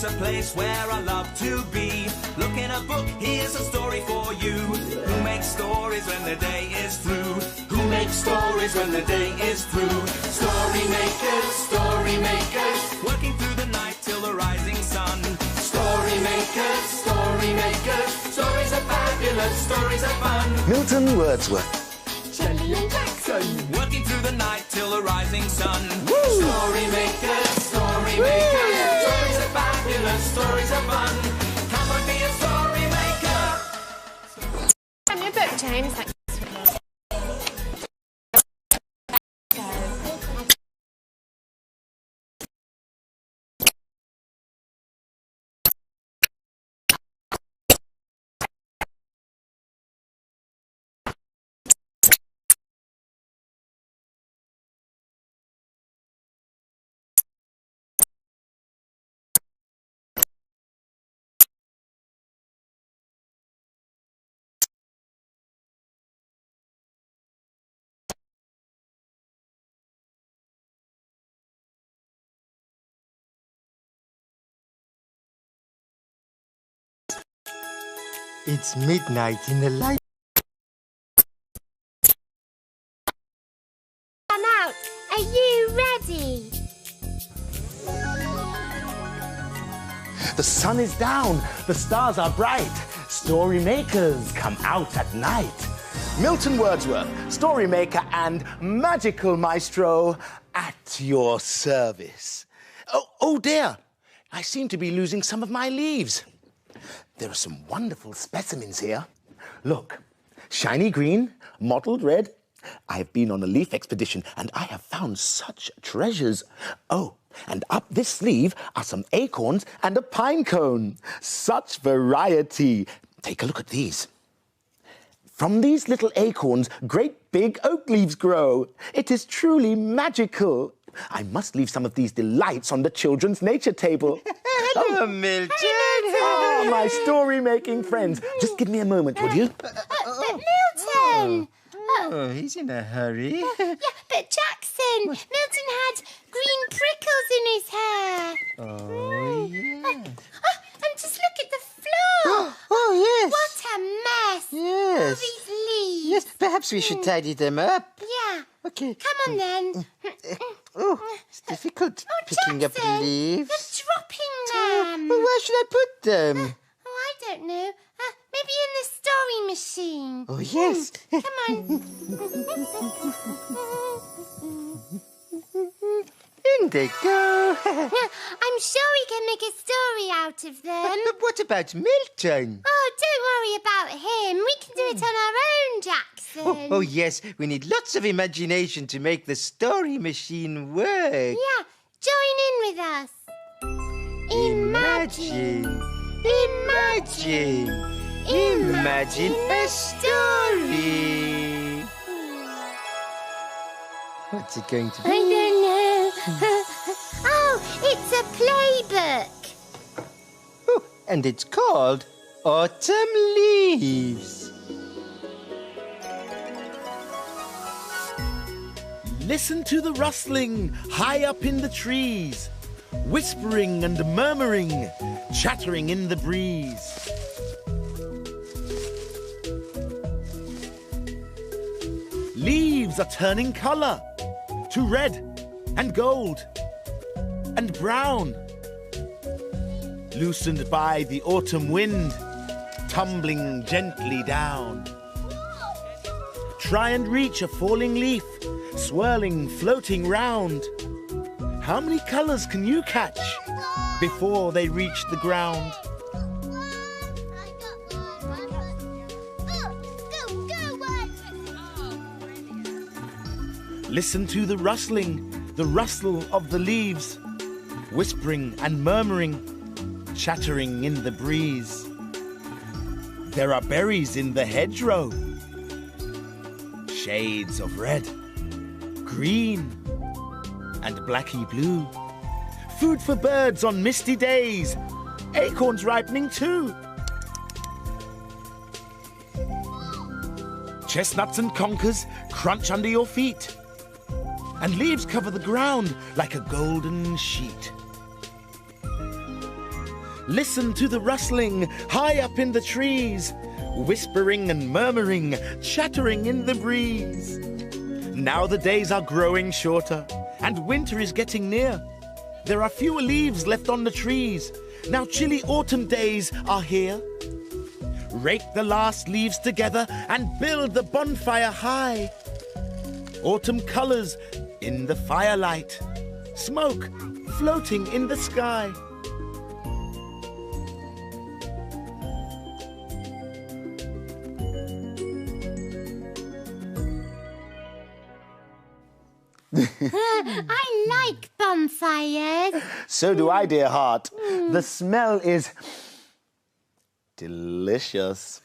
It's a place where I love to be. Look in a book, here's a story for you. Who makes stories when the day is through? Who makes stories when the day is through? Story makers, working through the night till the rising sun. Story makers, stories are fabulous, stories are fun. Milton Wordsworth. Shelley and Jackson, Working through the night till the rising sun. Woo! Story makers, stories are fabulous, stories are fun. Come on, be a story maker. Send me a book, James. Thanks. It's midnight in the light. I'm out. Are you ready? The sun is down, the stars are bright. Story makers come out at night. Milton Wordsworth, story maker and magical maestro at your service. Oh dear, I seem to be losing some of my leaves. There are some wonderful specimens here. Look, shiny green, mottled red. I have been on a leaf expedition and I have found such treasures. Oh, and up this sleeve are some acorns and a pine cone. Such variety. Take a look at these. From these little acorns, great big oak leaves grow. It is truly magical. I must leave some of these delights on the children's nature table. Hello, Milton. Oh, my story-making friends. Just give me a moment, would you? Milton! Oh, he's in a hurry. Yeah, but Jackson, Milton had green prickles in his hair. Oh, yeah. And just look at the floor. Oh, yes. What a mess. Yes. All these leaves. Yes, perhaps we should tidy them up. Yeah. Okay. Come on then. Oh, it's difficult picking up Jackson, leaves. You're dropping them. Well, where should I put them? Oh, I don't know. Maybe in the story machine. Oh, yes. Come on. In they go. I'm sure we can make a story out of them. But what about Milton? Oh, don't worry about him. We can do it on our own, Jackson. Oh, yes. We need lots of imagination to make the story machine work. Yeah, join in with us. Imagine. Imagine a story. What's it going to be? I don't know. Oh, it's a playbook. Oh, and it's called Autumn Leaves. Listen to the rustling high up in the trees, whispering and murmuring, chattering in the breeze. Leaves are turning color to red and gold and brown, loosened by the autumn wind, tumbling gently down. Try and reach a falling leaf, swirling, floating round. How many colors can you catch before they reach the ground? Listen to the rustling, the rustle of the leaves, whispering and murmuring, chattering in the breeze. There are berries in the hedgerow, shades of red, green, and blacky blue. Food for birds on misty days, acorns ripening too. Chestnuts and conkers crunch under your feet, and leaves cover the ground like a golden sheet. Listen to the rustling high up in the trees, whispering and murmuring, chattering in the breeze. Now the days are growing shorter and winter is getting near. There are fewer leaves left on the trees. Now chilly autumn days are here. Rake the last leaves together and build the bonfire high. Autumn colors in the firelight, smoke floating in the sky. I like bonfires. So do I, dear heart. The smell is delicious.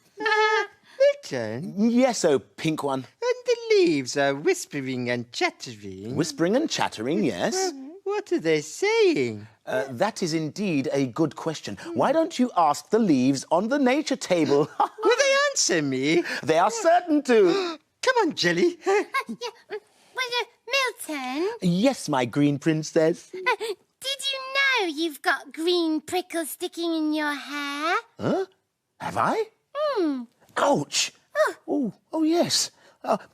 Milton, Yes, oh pink one. and the leaves are whispering and chattering. Whispering and chattering, yes. What are they saying? That is indeed a good question. Why don't you ask the leaves on the nature table? Will they answer me? They are certain to. Come on, Jelly. Milton, Yes, my green princess. did you know you've got green prickles sticking in your hair? Huh? Have I? Ouch! Oh, yes.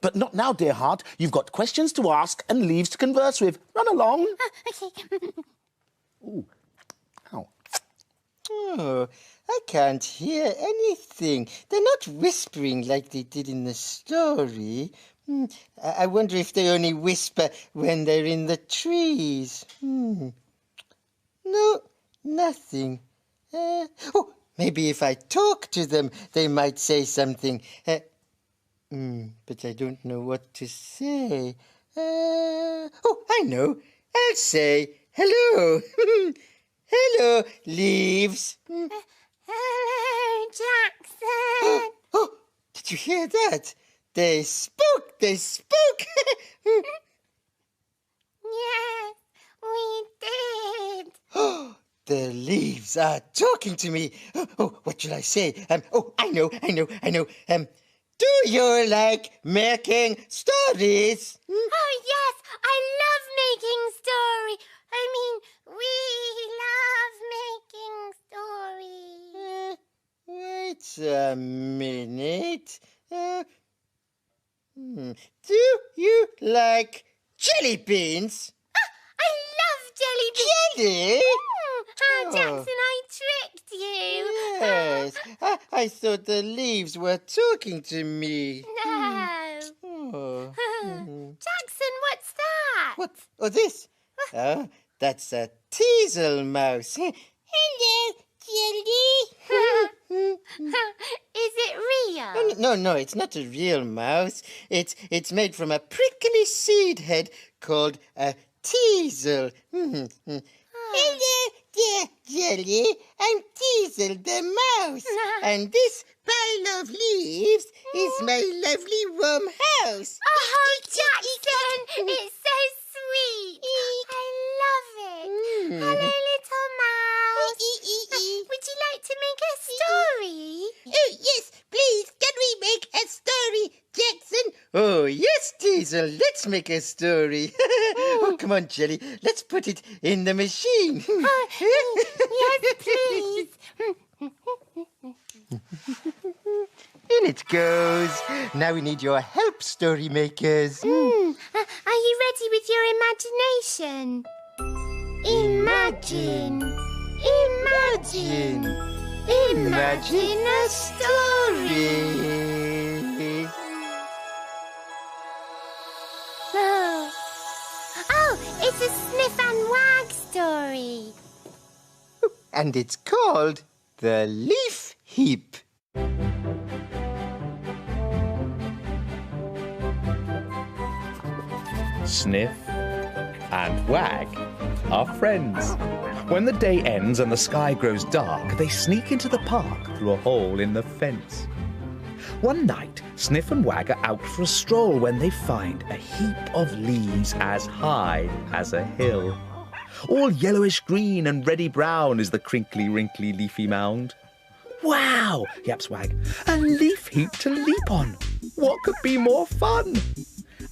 But not now, dear heart. You've got questions to ask and leaves to converse with. Run along. Okay. Ooh. Ow. Oh, I can't hear anything. They're not whispering like they did in the story. I wonder if they only whisper when they're in the trees. No, nothing. Maybe if I talk to them, they might say something. But I don't know what to say. I know. I'll say hello. Hello, leaves. Hello, Jackson. Oh, did you hear that? They spoke. Yes, we did. The leaves are talking to me. What shall I say? I know. Do you like making stories? Oh, yes, I love making stories. We love making stories. Wait a minute. Do you like jelly beans? I love jelly beans. Jelly? Jackson, I tricked you. Yes. I thought the leaves were talking to me. No. Oh. Jackson, what's that? What? Oh, this? That's a teasel mouse. Hello, Jelly. Is it real? No, it's not a real mouse. It's made from a prickly seed head called a teasel. Hello, dear Jelly. I'm Teasel the mouse. And this pile of leaves is my lovely warm house. Oh, Jackson, it's so sweet. I love it. Hello, little mouse. Would you like to make a story? Oh, yes, please. Can we make a story, Jackson? Oh, yes, Teasel. Let's make a story. Oh, come on, Jelly. Let's put it in the machine. Yes, please. In it goes. Now we need your help, story makers. Are you ready with your imagination? Imagine a story. Oh, it's a Sniff and Wag story. And it's called The Leaf Heap. Sniff and Wag are friends. When the day ends and the sky grows dark, they sneak into the park through a hole in the fence. One night, Sniff and Wag are out for a stroll when they find a heap of leaves as high as a hill. All yellowish green and reddy brown is the crinkly, wrinkly, leafy mound. Wow, yaps Wag, a leaf heap to leap on. What could be more fun?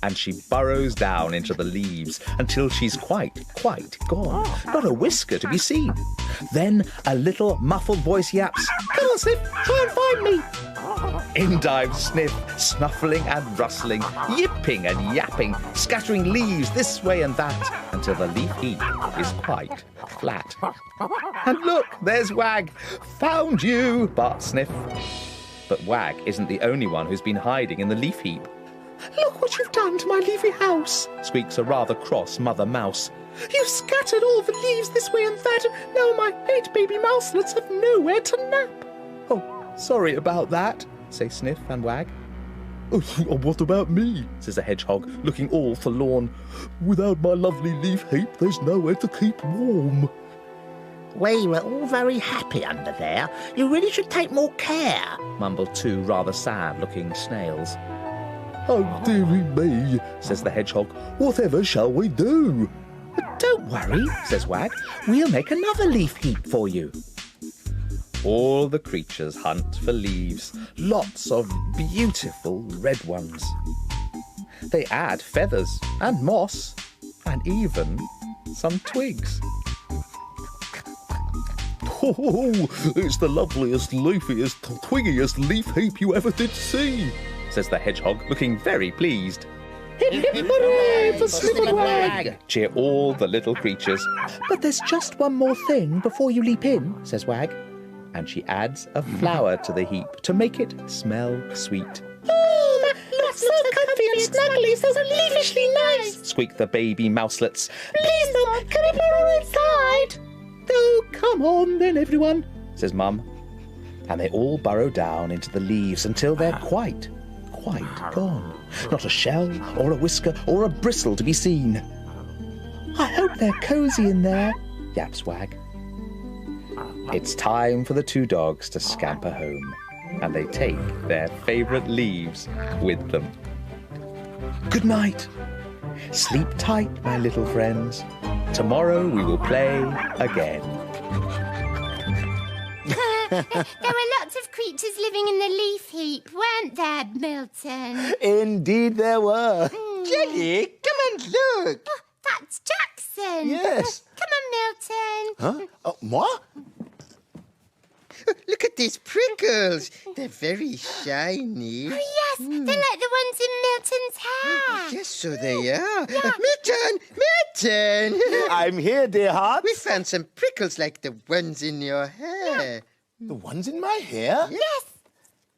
and she burrows down into the leaves until she's quite gone. Not a whisker to be seen. Then a little muffled voice yaps, "Come on, Sniff, try and find me." In dives Sniff, snuffling and rustling, yipping and yapping, scattering leaves this way and that until the leaf heap is quite flat. And look, there's Wag. "Found you," barks Sniff. But Wag isn't the only one who's been hiding in the leaf heap. "Look what you've done to my leafy house," squeaks a rather cross Mother Mouse. "You've scattered all the leaves this way and that, and now my 8 baby mouselets have nowhere to nap." "Oh, sorry about that," say Sniff and Wag. "Oh, what about me?" says the hedgehog, looking all forlorn. "Without my lovely leaf heap, there's nowhere to keep warm." We were all very happy under there. You really should take more care, mumbled 2 rather sad-looking snails. "Oh, dearie me," says the hedgehog. "Whatever shall we do?" "Don't worry," says Wag. "We'll make another leaf heap for you." All the creatures hunt for leaves, lots of beautiful red ones. They add feathers and moss and even some twigs. "Oh, it's the loveliest, leafiest, twiggiest leaf heap you ever did see," says the hedgehog, looking very pleased. "Hip, hip, hooray for Sniff and Wag!" cheer all the little creatures. "But there's just one more thing before you leap in," says Wag. And she adds a flower to the heap to make it smell sweet. "Oh, that's so comfy and snuggly, so leafishly nice," squeak the baby mouselets. "Please, Mum, can we burrow inside?" "Oh, come on then, everyone," says Mum. And they all burrow down into the leaves until they're quite gone. Not a shell or a whisker or a bristle to be seen. "I hope they're cosy in there," yaps Wag. It's time for the 2 dogs to scamper home, and they take their favourite leaves with them. Good night. Sleep tight, my little friends. Tomorrow we will play again. There were lots of creatures living in the leaf heap, weren't there, Milton? Indeed there were. Jelly, come and look. Oh, that's Jackson. Yes. Come on, Milton. Huh? Moi? Look at these prickles. They're very shiny. Oh, yes, they're like the ones in Milton's hair. Yes, so they are. Milton! I'm here, dear heart. We found some prickles like the ones in your hair. The ones in my hair? Yes.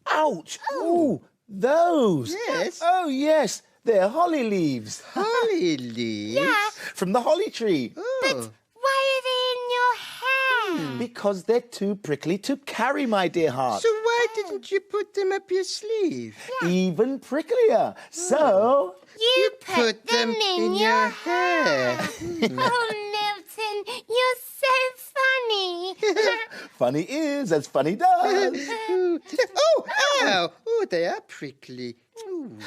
Ouch! Ooh, those. Yes. Oh, yes. They're holly leaves. Holly leaves? Yeah. From the holly tree. Oh. Why are they in your hair? Because they're too prickly to carry, my dear heart. So why didn't you put them up your sleeve? Even pricklier. So... You put them in your hair. Oh, Milton, you're so funny. funny is as funny does. Oh, ow! Oh, they are prickly. Ooh.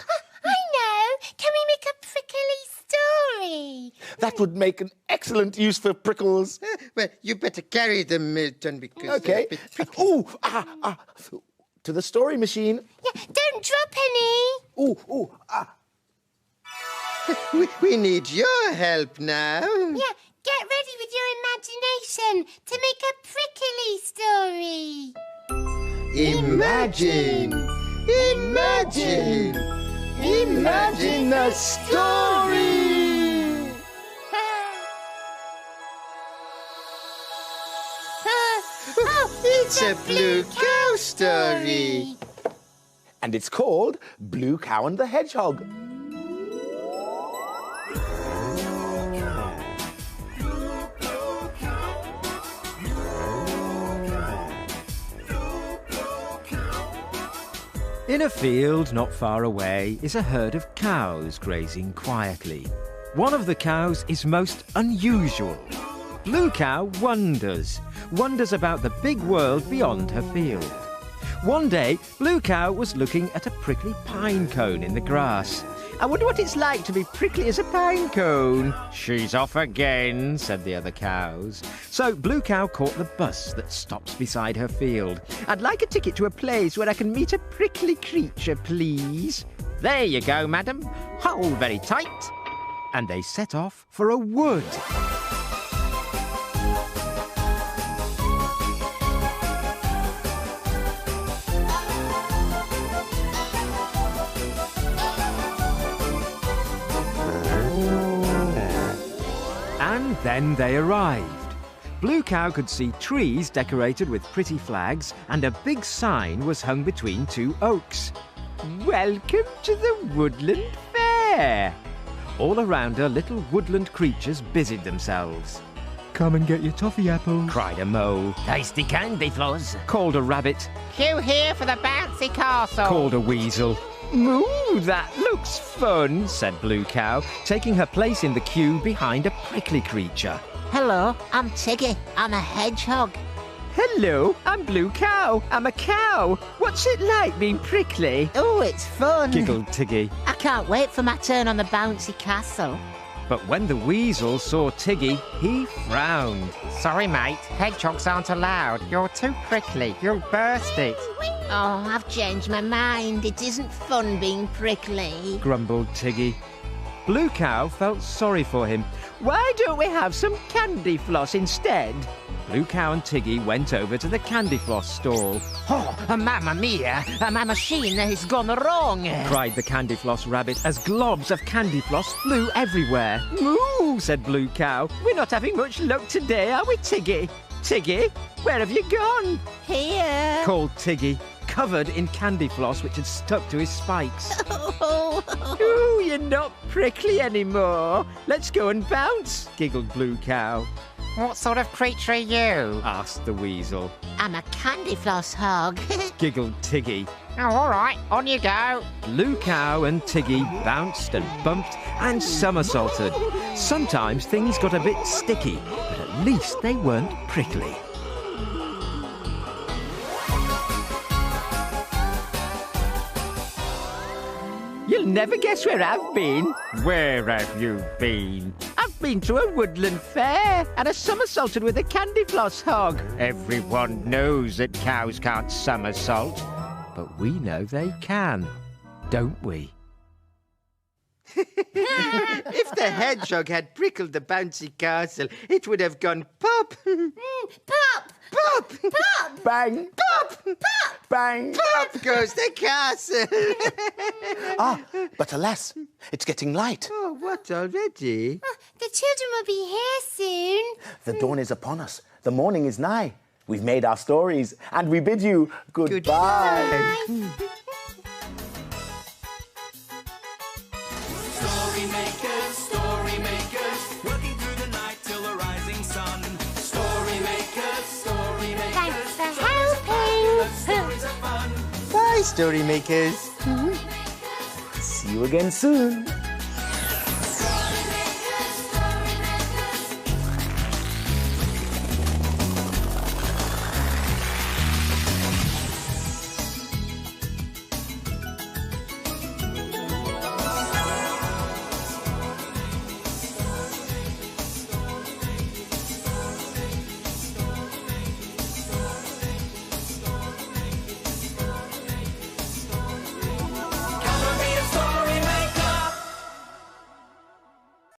I know. Can we make a prickly story? That would make an excellent use for prickles. Well, you better carry them, Milton, because they're a Okay. bit prickly. To the story machine. Yeah, don't drop any. We need your help now. Yeah, get ready with your imagination to make a prickly story. Imagine! Imagine! Imagine a story. It's a blue cow story. And it's called Blue Cow and the Hedgehog. In a field not far away is a herd of cows grazing quietly. One of the cows is most unusual. Blue Cow wonders about the big world beyond her field. One day, Blue Cow was looking at a prickly pine cone in the grass. "I wonder what it's like to be prickly as a pine cone." "She's off again," said the other cows. So Blue Cow caught the bus that stops beside her field. "I'd like a ticket to a place where I can meet a prickly creature, please." There you go, madam. Hold very tight. And they set off for a wood. And then they arrived. Blue Cow could see trees decorated with pretty flags, and a big sign was hung between two oaks. Welcome to the Woodland Fair. All around her, little woodland creatures busied themselves. Come and get your toffee apple. Cried a mole. Tasty candy floss. Called a rabbit. Queue here for the bouncy castle. Called a weasel. Moo, that looks fun, said Blue Cow, taking her place in the queue behind a prickly creature. Hello, I'm Tiggy. I'm a hedgehog. Hello, I'm Blue Cow. I'm a cow. What's it like being prickly? Oh, it's fun. Giggled Tiggy. I can't wait for my turn on the bouncy castle. But when the weasel saw Tiggy, he frowned. Sorry, mate. Hedgehogs aren't allowed. You're too prickly. You'll burst it. Oh, I've changed my mind. It isn't fun being prickly. Grumbled Tiggy. Blue Cow felt sorry for him. Why don't we have some candy floss instead? Blue Cow and Tiggy went over to the candy floss stall. Oh, mamma mia! My machine has gone wrong! Cried the candy floss rabbit as globs of candy floss flew everywhere. Moo, said Blue Cow. We're not having much luck today, are we, Tiggy? Tiggy, where have you gone? Here! Called Tiggy, covered in candy floss which had stuck to his spikes. Ooh, you're not prickly anymore. Let's go and bounce, giggled Blue Cow. What sort of creature are you? Asked the weasel. I'm a candy floss hog. Giggled Tiggy. Oh, all right, on you go. Blue Cow and Tiggy bounced and bumped and somersaulted. Sometimes things got a bit sticky, but at least they weren't prickly. You'll never guess where I've been. Where have you been? I've been to a woodland fair and I somersaulted with a candy floss hog. Everyone knows that cows can't somersault, but we know they can, don't we? If the hedgehog had prickled the bouncy castle, it would have gone pop. Pop! Pop! Pop! Bang! Pop! Pop! Bang! Pop goes the castle. Ah, but alas, it's getting light. Oh, what already? The children will be here soon. The dawn is upon us. The morning is nigh. We've made our stories, and we bid you goodbye. Story makers, working through the night till the rising sun. Story makers, Thanks for helping. stories are fun. Bye, story makers. See you again soon.